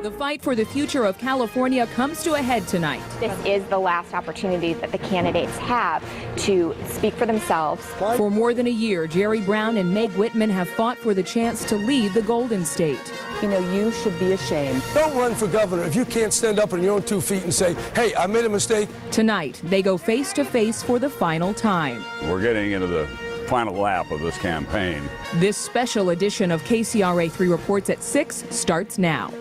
The fight for the future of California comes to a head tonight. This is the last opportunity that the candidates have to speak for themselves. For more than a year, Jerry Brown and Meg Whitman have fought for the chance to lead the Golden State. You know, you should be ashamed. Don't run for governor if you can't stand up on your own 2 feet and say, hey, I made a mistake. Tonight, they go face to face for the final time. We're getting into the final lap of this campaign. This special edition of KCRA 3 Reports at 6 starts now.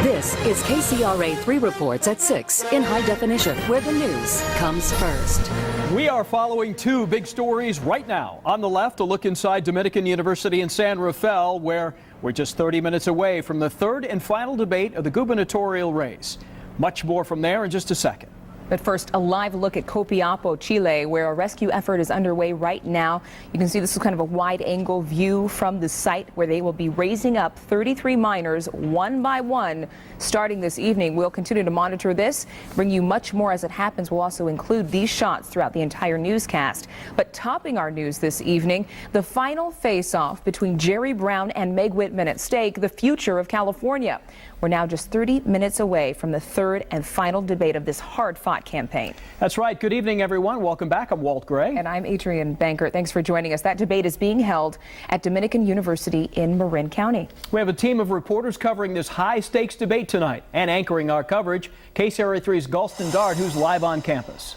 This is KCRA 3 Reports at 6 in high definition, where the news comes first. We are following two big stories right now. On the left, a look inside Dominican University in San Rafael, where we're just 30 minutes away from the third and final debate of the gubernatorial race. Much more from there in just a second. But first, a live look at Copiapo, Chile, where a rescue effort is underway right now. You can see this is kind of a wide-angle view from the site where they will be raising up 33 miners one by one starting this evening. We'll continue to monitor this, bring you much more as it happens. We'll also include these shots throughout the entire newscast. But topping our news this evening, the final face-off between Jerry Brown and Meg Whitman at stake, the future of California. We're now just 30 minutes away from the third and final debate of this hard-fought campaign. That's right. Good evening, everyone. Welcome back. I'm Walt Gray. And I'm Adrienne Bankert. Thanks for joining us. That debate is being held at Dominican University in Marin County. We have a team of reporters covering this high-stakes debate tonight and anchoring our coverage. KCRA 3's Galston Dart, who's live on campus.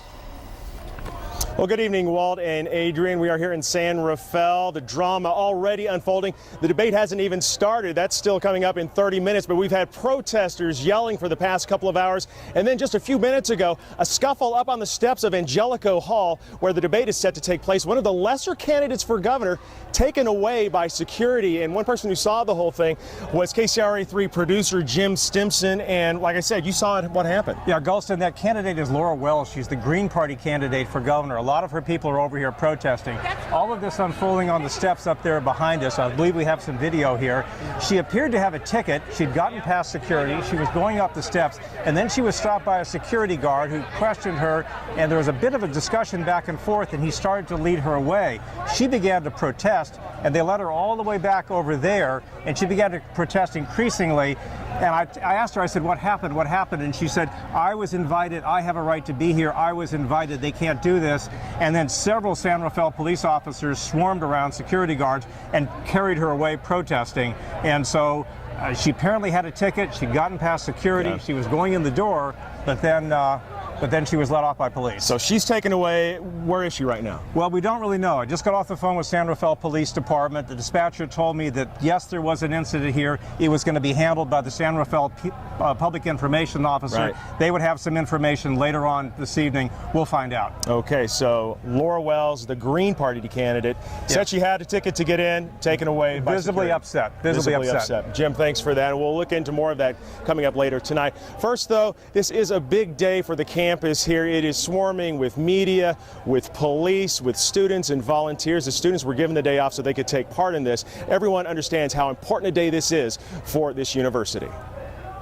Well, good evening, Walt and Adrian. We are here in San Rafael. The drama already unfolding. The debate hasn't even started. That's still coming up in 30 minutes, but we've had protesters yelling for the past couple of hours. And then just a few minutes ago, a scuffle up on the steps of Angelico Hall, where the debate is set to take place. One of the lesser candidates for governor taken away by security. And one person who saw the whole thing was KCRA 3 producer Jim Stimson. And like I said, you saw what happened. Yeah, Galston, that candidate is Laura Wells. She's the Green Party candidate for governor. A lot of her people are over here protesting. All of this unfolding on the steps up there behind us. I believe we have some video here. She appeared to have a ticket. She'd gotten past security. She was going up the steps, and then she was stopped by a security guard who questioned her, and there was a bit of a discussion back and forth, and he started to lead her away. She began to protest, and they led her all the way back over there, and she began to protest increasingly. And I asked her, I said, what happened? What happened? And she said, I was invited. I have a right to be here. I was invited. They can't do this. And then several San Rafael police officers swarmed around security guards and carried her away protesting. And so she apparently had a ticket. She'd gotten past security. Yeah. She was going in the door, but then she was let off by police. So she's taken away. Where is she right now? Well, we don't really know. I just got off the phone with San Rafael Police Department. The dispatcher told me that, yes, there was an incident here. It was going to be handled by the San Rafael Public Information Officer. Right. They would have some information later on this evening. We'll find out. Okay, so Laura Wells, the Green Party candidate, said she had a ticket to get in, taken away by Visibly upset. Visibly upset. Jim, thanks for that. And we'll look into more of that coming up later tonight. First, though, this is a big day for the campus here. It is swarming with media, with police, with students and volunteers. The students were given the day off so they could take part in this. Everyone understands how important a day this is for this university.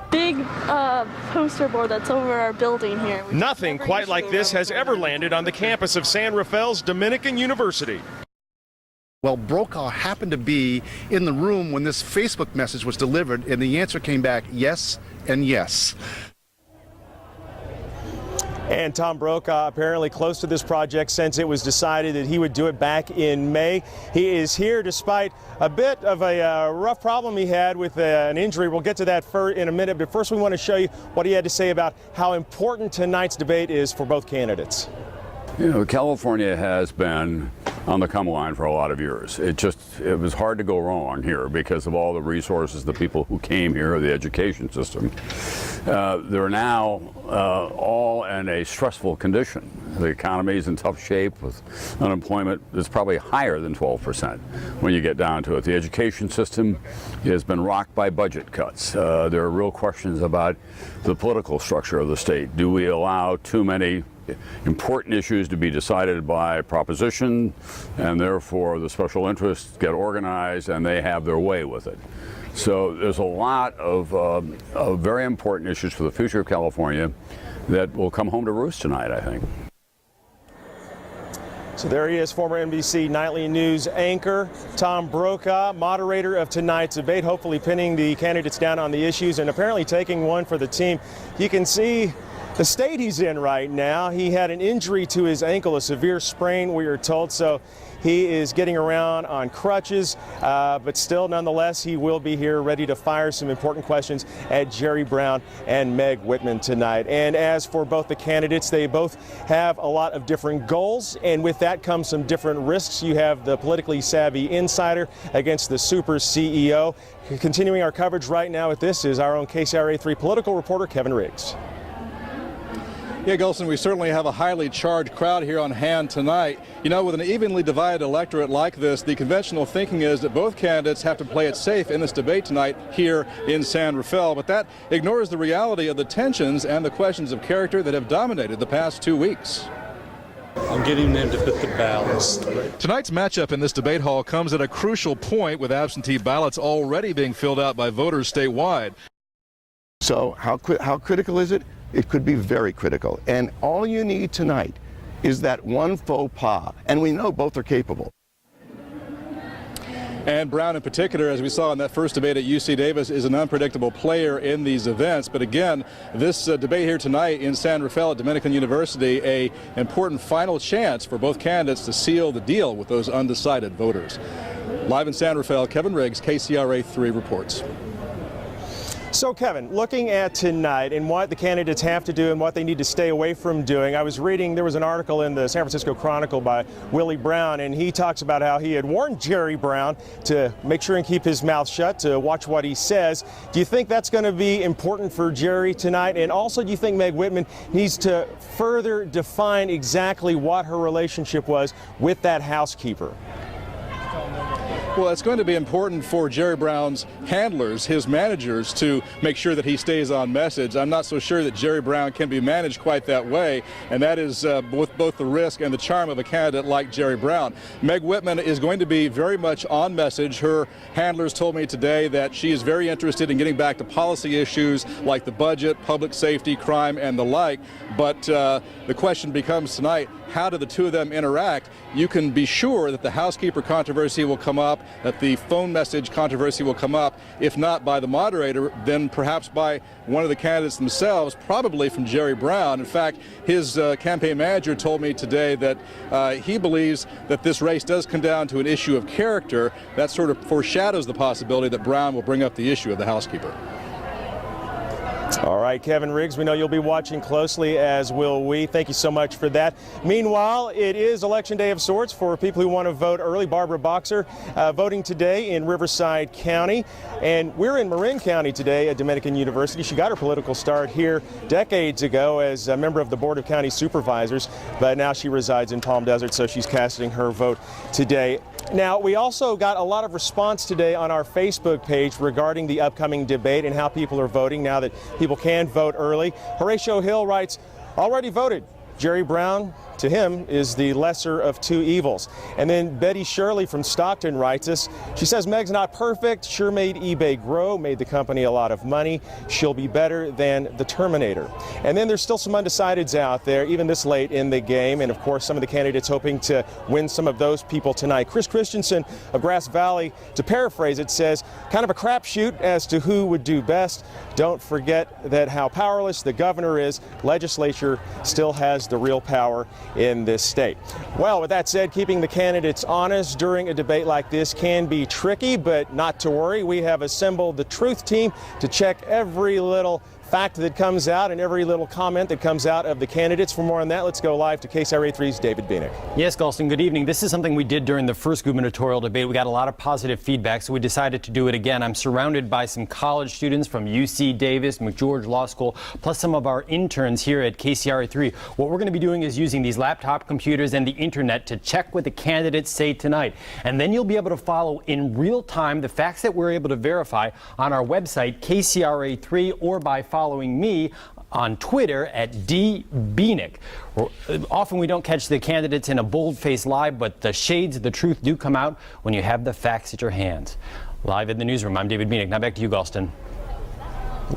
Big poster board that's over our building here. Nothing quite like this has ever landed on the campus of San Rafael's Dominican University. Well, Brokaw happened to be in the room when this Facebook message was delivered, and the answer came back yes and yes. And Tom Brokaw apparently close to this project since it was decided that he would do it back in May. He is here despite a bit of a rough problem he had with an injury. We'll get to that in a minute, but first we want to show you what he had to say about how important tonight's debate is for both candidates. You know, California has been on the come line for a lot of years. It was hard to go wrong here because of all the resources, the people who came here, the education system. They're now all in a stressful condition. The economy is in tough shape with unemployment that's probably higher than 12% when you get down to it. The education system has been rocked by budget cuts. There are real questions about the political structure of the state. Do we allow too many important issues to be decided by proposition, and therefore the special interests get organized and they have their way with it. So there's a lot of very important issues for the future of California that will come home to roost tonight, I think. So there he is, former NBC Nightly News anchor Tom Brokaw, moderator of tonight's debate, hopefully pinning the candidates down on the issues and apparently taking one for the team. You can see the state he's in right now. He had an injury to his ankle, a severe sprain, we are told, so he is getting around on crutches, but still, nonetheless, he will be here ready to fire some important questions at Jerry Brown and Meg Whitman tonight. And as for both the candidates, they both have a lot of different goals, and with that comes some different risks. You have the politically savvy insider against the super CEO. Continuing our coverage right now with this is our own KCRA3 political reporter, Kevin Riggs. Yeah, Gulson, we certainly have a highly charged crowd here on hand tonight. You know, with an evenly divided electorate like this, the conventional thinking is that both candidates have to play it safe in this debate tonight here in San Rafael. But that ignores the reality of the tensions and the questions of character that have dominated the past 2 weeks. I'm getting them to put the ballots. Tonight's matchup in this debate hall comes at a crucial point with absentee ballots already being filled out by voters statewide. So how critical is it? It could be very critical. And all you need tonight is that one faux pas. And we know both are capable. And Brown in particular, as we saw in that first debate at UC Davis, is an unpredictable player in these events. But again, this debate here tonight in San Rafael at Dominican University, an important final chance for both candidates to seal the deal with those undecided voters. Live in San Rafael, Kevin Riggs, KCRA3 reports. So, Kevin, looking at tonight and what the candidates have to do and what they need to stay away from doing, I was reading, there was an article in the San Francisco Chronicle by Willie Brown, and he talks about how he had warned Jerry Brown to make sure and keep his mouth shut, to watch what he says. Do you think that's going to be important for Jerry tonight? And also, do you think Meg Whitman needs to further define exactly what her relationship was with that housekeeper? Well, it's going to be important for Jerry Brown's handlers, his managers, to make sure that he stays on message. I'm not so sure that Jerry Brown can be managed quite that way, and that is with both the risk and the charm of a candidate like Jerry Brown. Meg Whitman is going to be very much on message. Her handlers told me today that she is very interested in getting back to policy issues like the budget, public safety, crime, and the like. But the question becomes tonight, how do the two of them interact? You can be sure that the housekeeper controversy will come up, that the phone message controversy will come up, if not by the moderator, then perhaps by one of the candidates themselves, probably from Jerry Brown. In fact, his campaign manager told me today that he believes that this race does come down to an issue of character. That sort of foreshadows the possibility that Brown will bring up the issue of the housekeeper. All right, Kevin Riggs, we know you'll be watching closely, as will we. Thank you so much for that. Meanwhile, it is Election Day of sorts for people who want to vote early. Barbara Boxer voting today in Riverside County. And we're in Marin County today at Dominican University. She got her political start here decades ago as a member of the Board of County Supervisors, but now she resides in Palm Desert, so she's casting her vote today. Now, we also got a lot of response today on our Facebook page regarding the upcoming debate and how people are voting now that people can vote early. Horatio Hill writes, already voted. Jerry Brown, to him, is the lesser of two evils. And then Betty Shirley from Stockton writes us. She says, Meg's not perfect, sure made eBay grow, made the company a lot of money. She'll be better than the Terminator. And then there's still some undecideds out there, even this late in the game. And of course, some of the candidates hoping to win some of those people tonight. Chris Christensen of Grass Valley, to paraphrase it, says, kind of a crapshoot as to who would do best. Don't forget that how powerless the governor is, legislature still has the real power in this state. Well, with that said, keeping the candidates honest during a debate like this can be tricky, but not to worry. We have assembled the truth team to check every little fact that comes out and every little comment that comes out of the candidates. For more on that, let's go live to KCRA3's David Bienick. Yes, Galston, good evening. This is something we did during the first gubernatorial debate. We got a lot of positive feedback, so we decided to do it again. I'm surrounded by some college students from UC Davis, McGeorge Law School, plus some of our interns here at KCRA3. What we're going to be doing is using these laptop computers and the internet to check what the candidates say tonight. And then you'll be able to follow in real time the facts that we're able to verify on our website, KCRA3, or by following me on Twitter at @dbienick. Often we don't catch the candidates in a bold-faced lie, but the shades of the truth do come out when you have the facts at your hands. Live in the newsroom, I'm David Bienick. Now back to you, Galston.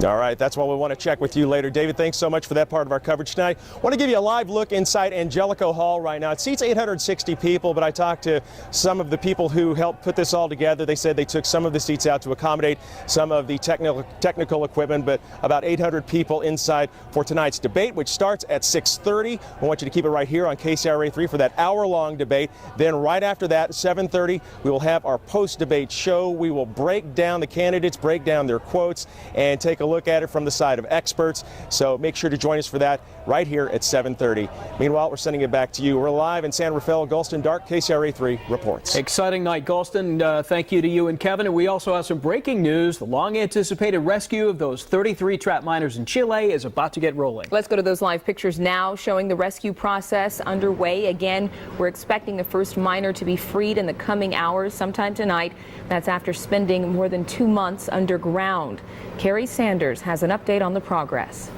All right, that's why we want to check with you later. David, thanks so much for that part of our coverage tonight. I want to give you a live look inside Angelico Hall right now. It seats 860 people, but I talked to some of the people who helped put this all together. They said they took some of the seats out to accommodate some of the technical equipment, but about 800 people inside for tonight's debate, which starts at 6:30. I want you to keep it right here on KCRA 3 for that hour-long debate. Then right after that, 7:30, we will have our post-debate show. We will break down the candidates, break down their quotes, and take a look at it from the side of experts. So make sure to join us for that right here at 7:30. Meanwhile, we're sending it back to you. We're live in San Rafael. Galston Dark, KCRA 3 reports. Exciting night, Galston. Thank you to you and Kevin. And we also have some breaking news. The long-anticipated rescue of those 33 trapped miners in Chile is about to get rolling. Let's go to those live pictures now showing the rescue process underway. Again, we're expecting the first miner to be freed in the coming hours, sometime tonight. That's after spending more than 2 months underground. Carrie Sanders has an update on the progress.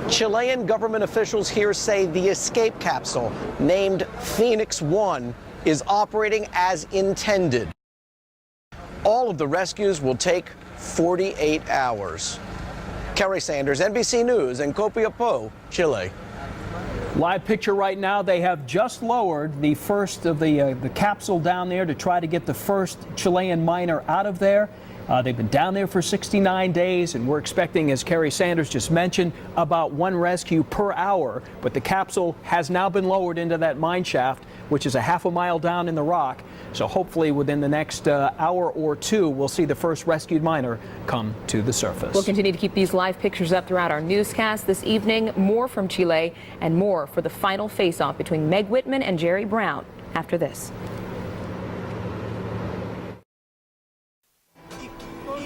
Chilean government officials here say the escape capsule, named Phoenix 1, is operating as intended. All of the rescues will take 48 hours. Carrie Sanders, NBC News in Copiapó, Chile. Live picture right now. They have just lowered the first of the capsule down there to try to get the first Chilean miner out of there. They've been down there for 69 days, and we're expecting, as Carrie Sanders just mentioned, about 1 rescue per hour. But the capsule has now been lowered into that mine shaft, which is a half a mile down in the rock. So hopefully within the next hour or 2, we'll see the first rescued miner come to the surface. We'll continue to keep these live pictures up throughout our newscast this evening. More from Chile and more for the final face-off between Meg Whitman and Jerry Brown after this.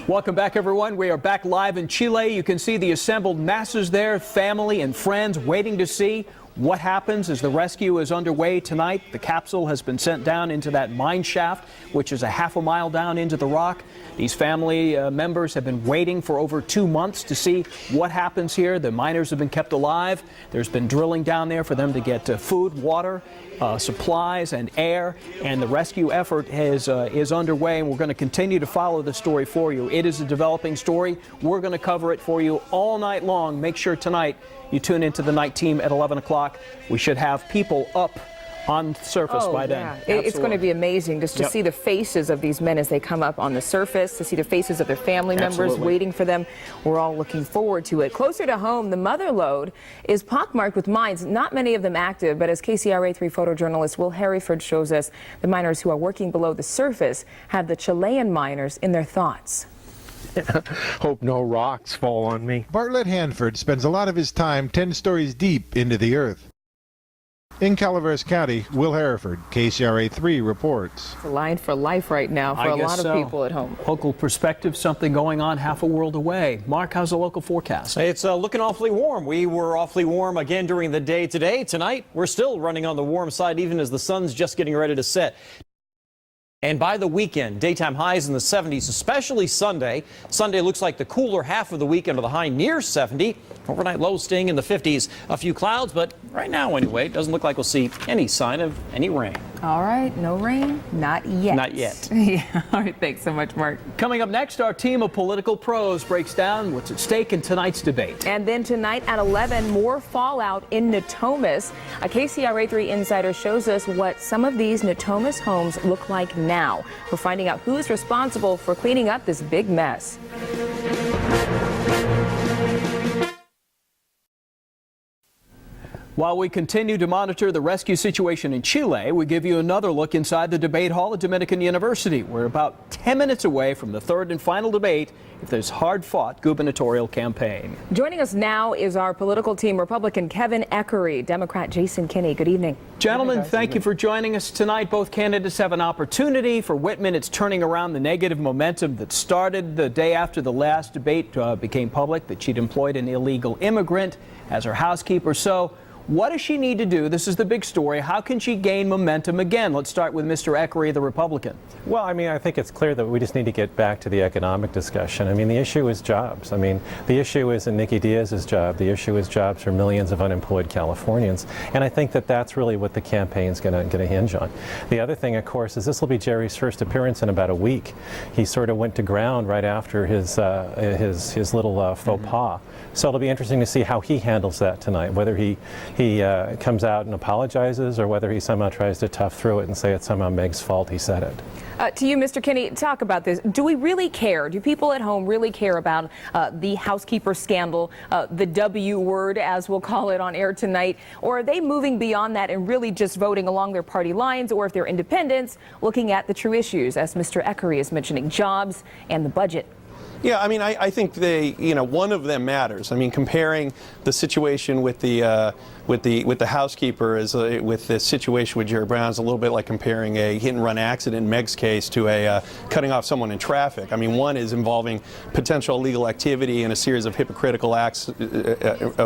Welcome back, everyone. We are back live in Chile. You can see the assembled masses there, family and friends waiting to see what happens as the rescue is underway tonight. The capsule has been sent down into that mine shaft, which is a half a mile down into the rock. These family members have been waiting for over 2 months to see what happens here. The miners have been kept alive. There's been drilling down there for them to get food, water, supplies and air, and the rescue effort is underway, and we're going to continue to follow the story for you. It is a developing story. We're going to cover it for you all night long. Make sure tonight you tune into the night team at 11 o'clock. We should have people up on the surface by then. It's going to be amazing just to see the faces of these men as they come up on the surface, to see the faces of their family members waiting for them. We're all looking forward to it. Closer to home, the mother lode is pockmarked with mines, not many of them active, but as KCRA 3 photojournalist Will Hereford shows us, the miners who are working below the surface have the Chilean miners in their thoughts. Hope no rocks fall on me. Bartlett Hanford spends a lot of his time 10 stories deep into the earth. In Calaveras County, Will Hereford, KCRA 3 reports. It's a line for life right now for a lot of people at home. Local perspective, something going on half a world away. Mark, how's the local forecast? It's looking awfully warm. We were awfully warm again during the day today. Tonight, we're still running on the warm side, even as the sun's just getting ready to set. And by the weekend, daytime highs in the 70s, especially Sunday. Sunday looks like the cooler half of the weekend with a high near 70. Overnight lows staying in the 50s. A few clouds, but right now anyway, it doesn't look like we'll see any sign of any rain. All right, no rain? Not yet. Not yet. Yeah. All right, thanks so much, Mark. Coming up next, our team of political pros breaks down what's at stake in tonight's debate. And then tonight at 11, more fallout in Natomas. A KCRA 3 insider shows us what some of these Natomas homes look like now. We're finding out who's responsible for cleaning up this big mess. While we continue to monitor the rescue situation in Chile, we give you another look inside the debate hall at Dominican University. We're about 10 minutes away from the third and final debate if this hard-fought gubernatorial campaign. Joining us now is our political team, Republican Kevin Eckery, Democrat Jason Kinney. Good evening. Gentlemen, thank you for joining us tonight. Both candidates have an opportunity. For Whitman, it's turning around the negative momentum that started the day after the last debate became public, that she'd employed an illegal immigrant as her housekeeper. So What does she need to do? This is the big story. How can she gain momentum again? Let's start with Mr. Eckery, the Republican. Well, I mean, I think it's clear that we just need to get back to the economic discussion. I mean, the issue is jobs. I mean, the issue isn't Nikki Diaz's job. The issue is jobs for millions of unemployed Californians. And I think that that's really what the campaign's going to hinge on. The other thing, of course, is this will be Jerry's first appearance in about a week. He sort of went to ground right after his little faux pas. So it'll be interesting to see how he handles that tonight, whether he comes out and apologizes or whether he somehow tries to tough through it and say it's somehow Meg's fault he said it. To you, Mr. Kinney, talk about this. Do we really care? Do people at home really care about the housekeeper scandal, the W word, as we'll call it on air tonight? Or are they moving beyond that and really just voting along their party lines, or if they're independents, looking at the true issues, as Mr. Eckery is mentioning, jobs and the budget? Yeah, I mean, I think one of them matters. I mean, comparing the situation with the housekeeper with the situation with Jerry Brown is a little bit like comparing a hit-and-run accident in Meg's case to a cutting off someone in traffic. I mean, one is involving potential illegal activity and a series of hypocritical acts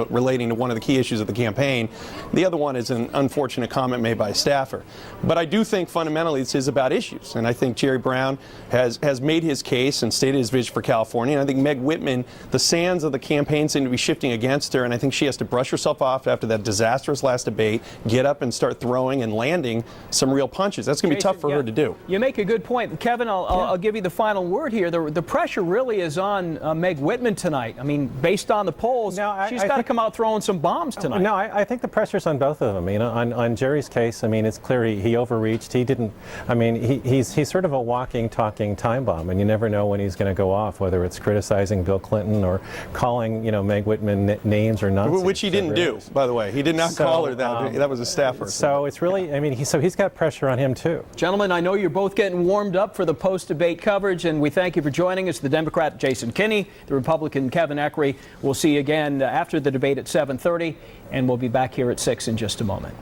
relating to one of the key issues of the campaign. The other one is an unfortunate comment made by a staffer. But I do think fundamentally this is about issues, and I think Jerry Brown has made his case and stated his vision for California. And I think Meg Whitman, the sands of the campaign seem to be shifting against her, and I think she has to brush herself off after that disastrous last debate, get up and start throwing and landing some real punches. That's going to be tough for her to do. You make a good point. Kevin, I'll give you the final word here. The pressure really is on Meg Whitman tonight. I mean, based on the polls, she's got to come out throwing some bombs tonight. No, I think the pressure's on both of them. You know, on Jerry's case, I mean, it's clear he overreached. He didn't, I mean, he's sort of a walking, talking time bomb, and you never know when he's going to go off, whether it's criticizing Bill Clinton or calling, Meg Whitman names or nonsense. Which he didn't do, by the way. He did not call her that. That was a staffer. So it's really, I mean, he's got pressure on him too. Gentlemen, I know you're both getting warmed up for the post-debate coverage, and we thank you for joining us. The Democrat Jason Kinney, the Republican Kevin Eckery. We'll see you again after the debate at 7:30, and we'll be back here at 6 in just a moment.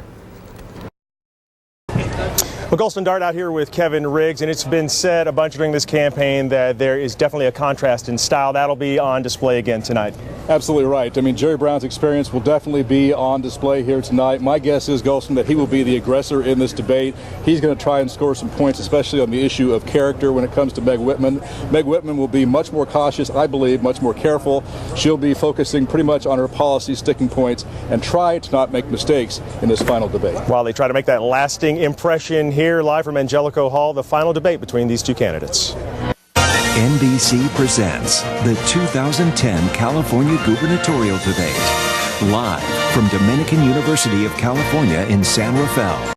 Well, Golston Dart out here with Kevin Riggs, and it's been said a bunch during this campaign that there is definitely a contrast in style. That'll be on display again tonight. Absolutely right. I mean, Jerry Brown's experience will definitely be on display here tonight. My guess is, Golston, that he will be the aggressor in this debate. He's going to try and score some points, especially on the issue of character when it comes to Meg Whitman. Meg Whitman will be much more cautious, I believe, much more careful. She'll be focusing pretty much on her policy sticking points and try to not make mistakes in this final debate. While they try to make that lasting impression here, live from Angelico Hall, the final debate between these two candidates. NBC presents the 2010 California gubernatorial debate, live from Dominican University of California in San Rafael.